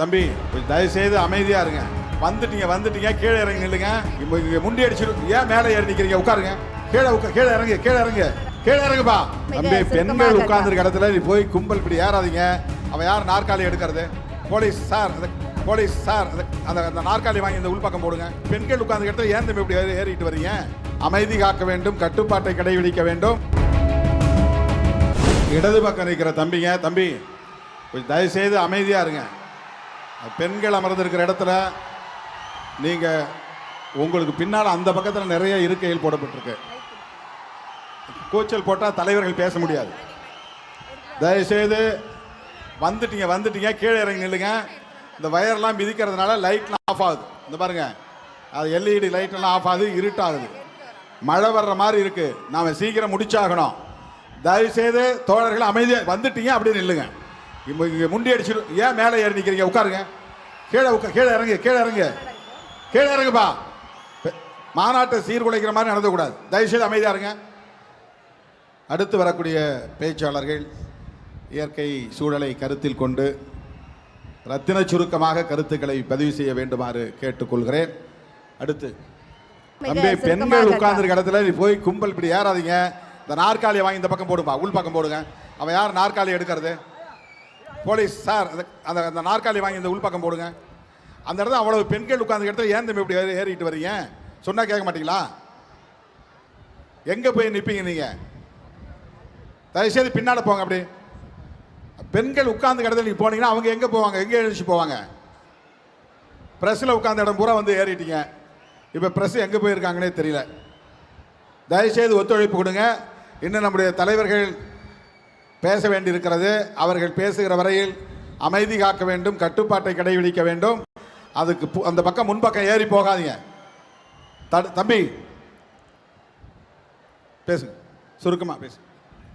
தம்பி கொஞ்சம் தயவு செய்து அமைதியா இருங்க. வந்துட்டீங்க கீழே இறங்கி நில்லுங்க. இங்க முண்டி அடிச்சிடும். ஏன் மேலே ஏறி நிக்கிறீங்க? உட்காருங்க. கீழே இறங்குப்பா. தம்பி பெண்கள் உட்கார்ந்துருக்க இடத்துல நீ போய் கும்பல் இப்படி ஏறாதீங்க. அவன் யார் நாற்காலி எடுக்கிறது? போலீஸ் சார் அந்த நாற்காலி வாங்கி இந்த உள்பக்கம் போடுங்க. பெண்கள் உட்கார்ந்து இடத்துல ஏன் தம்பி இப்படி ஏறிட்டு வரீங்க? அமைதி காக்க வேண்டும், கட்டுப்பாட்டை கடைபிடிக்க வேண்டும். இடது பக்கம் இருக்கிற தம்பி கொஞ்சம் தயவு செய்து அமைதியா இருங்க. பெண்கள் அமர்ந்திருக்கிற இடத்துல நீங்க உங்களுக்கு பின்னால் அந்த பக்கத்தில் நிறைய இருக்கைகள் போடப்பட்டிருக்கு. கூச்சல் போட்டால் தலைவர்கள் பேச முடியாது. தயவுசெய்து வந்துட்டீங்க கீழே இறங்கி நில்லுங்க. இந்த வயர்லாம் மிதிக்கிறதுனால லைட்லாம் ஆஃப் ஆகுது. இந்த பாருங்க, அது எல்இடி லைட்லாம் ஆஃப் ஆகுது, இருட்டாகுது. மழை வர்ற மாதிரி இருக்கு. நாம சீக்கிரம் முடிச்சாகணும். தயவுசெய்து தோழர்கள் அமைதியாக வந்துட்டீங்க அப்படியே நில்லுங்க. இங்கே முண்டி அடிச்சிடும். ஏன் மேலே ஏறி நிற்கிறீங்க? உட்காருங்க. கீழே இறங்குப்பா. மாநாட்டை சீர்குலைக்கிற மாதிரி நடந்தக்கூடாது. தயவுசெய்து அமைதியாக இருங்க. அடுத்து வரக்கூடிய பேச்சாளர்கள் இயற்கை சூழலை கருத்தில் கொண்டு ரத்தின சுருக்கமாக கருத்துக்களை பதிவு செய்ய வேண்டுமாறு கேட்டுக்கொள்கிறேன். அடுத்து தம்பி பெண்கள் உட்கார்ந்துருக்க இடத்துல நீ போய் கும்பல் இப்படி ஏறாதீங்க. இந்த நாற்காலியை வாங்கி இந்த பக்கம் போடுப்பா, உள் பக்கம் போடுங்க. அவன் யார் நாற்காலி எடுக்கிறது? போலீஸ் சார் அந்த நாற்காலி வாங்கி இந்த உள்பக்கம் போடுங்க. அந்த இடத்துல அவ்வளவு பெண்கள் உட்கார்ந்து இடத்துல ஏன் தம்பி இப்படி ஏறிட்டு வரீங்க? சொன்னா கேட்க மாட்டீங்களா? எங்க போய் நிற்பீங்க நீங்க? தயவுசெய்து பின்னால போங்க. அப்படி பெண்கள் உட்கார்ந்து இடத்துல நீங்க போனீங்கன்னா அவங்க எங்க போவாங்க? எங்க எழுச்சி போவாங்க? பிரஸ்ல உட்கார்ந்த இடம் பூரா வந்து ஏறிட்டீங்க. இப்ப பிரஸ் எங்க போயிருக்காங்கன்னே தெரியல. தயவுசெய்து ஒத்துழைப்பு கொடுங்க. இன்னும் நம்முடைய தலைவர்கள் பேச வேண்டியிருக்கிறது. அவர்கள் பேசுகிற வரையில் அமைதி காக்க வேண்டும், கட்டுப்பாட்டை கடைபிடிக்க வேண்டும். அதுக்கு அந்த பக்கம் முன்பக்கம் ஏறி போகாதீங்க. தம்பி பேசுங்க, சுருக்கமா பேசு.